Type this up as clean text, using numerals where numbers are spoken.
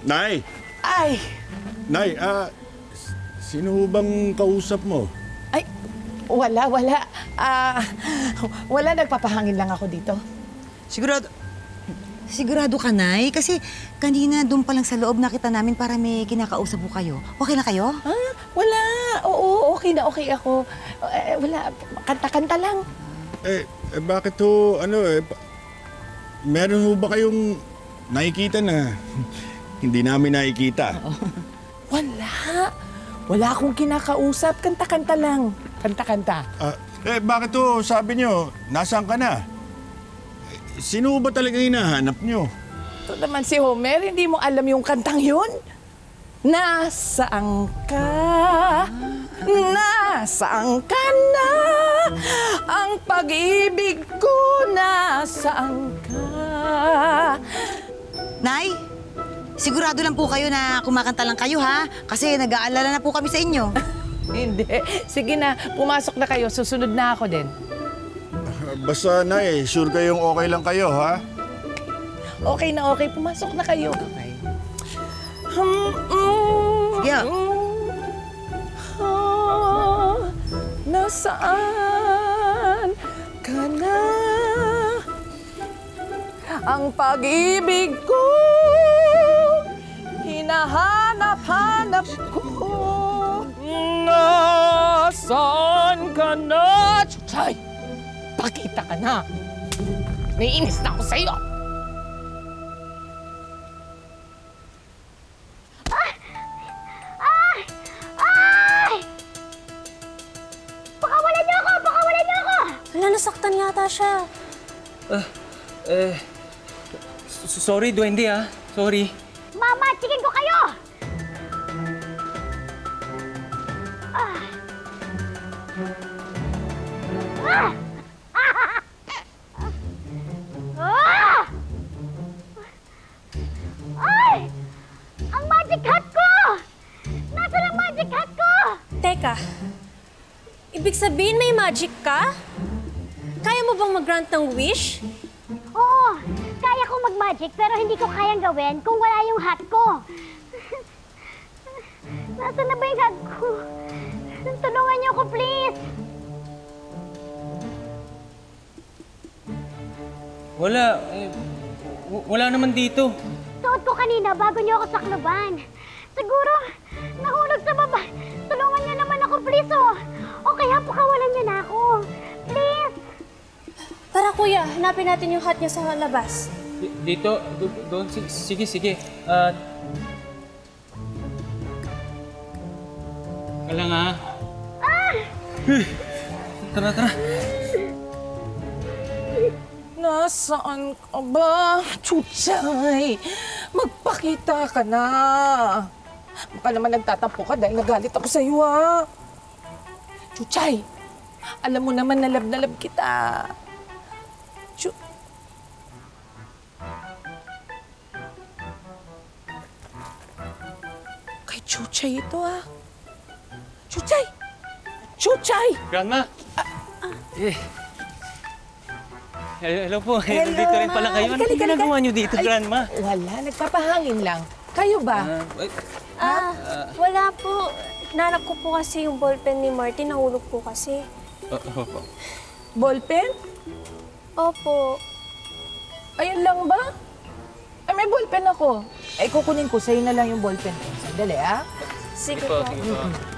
Nay! Ay! Nay, sino bang kausap mo? Ay, wala. Wala, nagpapahangin lang ako dito. Sigurado ka, Nay? Kasi kanina doon pa lang sa loob nakita namin para may kinakausap po kayo. Okay na kayo? Wala. Oo, okay na okay ako. Wala, kanta-kanta lang. Bakit ho, meron mo ba kayong nakikita na hindi namin nakikita? Wala akong kinakausap. Kanta-kanta lang. Kanta-kanta. Bakit ho, sabi nyo, nasaan ka na? Sino ba talaga hinahanap nyo? Ito naman si Homer, hindi mo alam yung kantang yun? Nasaan ka? Nasaan ka na? Ang pag-ibig ko, nasaan ka? Nay, sigurado lang po kayo na kumakanta lang kayo, ha? Kasi nag-aalala na po kami sa inyo. Hindi. Sige na, pumasok na kayo. Susunod na ako din. Basta, Nay, sure kayong okay lang kayo, ha? Okay na okay. Pumasok na kayo. Okay. Yeah. Nasaan ka na? Ang pag-ibig ko, hinahanap-hanap ko. Nasaan ka na? Chay! Pakita ka na. Naiinis na ako sa'yo. Pakawalan niyo ako! Pakawalan niyo ako! Wala, nasaktan yata siya. Sorry, Duwende, ah. Sorry. Mama, tigin ko kayo! Ay! Ang magic hat ko! Nasaan ang magic hat ko? Teka, ibig sabihin may magic ka? Kaya mo bang mag-grant ng wish? Oo, kaya ko mag-magic pero hindi ko kayang gawin kung wala yung hat ko. Nasaan na ba yung hat ko? Tulungan niyo ako, please! Wala naman dito. Suot ko kanina bago niyo ako sakloban. Siguro, nahulog sa baba. Tulungan niyo naman ako, please, oh. O kaya pakawalan niyo na ako. Please! Tara kuya, hanapin natin yung hat niya sa labas. Dito? Doon? Sige. Kala nga. Tara. Nasaan ka ba, Chuchay? Magpakita ka na. Baka naman nagtatampo ka dahil nagalit ako sa iyo, ha? Chuchay, alam mo naman na love kita. Kay Chuchay ito, ha? Chuchay! Grandma! Hello po. Dito rin pala kayo. Ano ginagawa niyo dito, Grandma? Wala, nagpapahangin lang. Kayo ba? Wala po. Nanap ko po kasi yung ballpen ni Martin. Nahulog po kasi. Opo. Ballpen? Opo. Ayun lang ba? Ay, may ballpen ako. Kukunin ko. Sa'yo na lang yung ballpen ko. Sandali, ha? Sige po. po.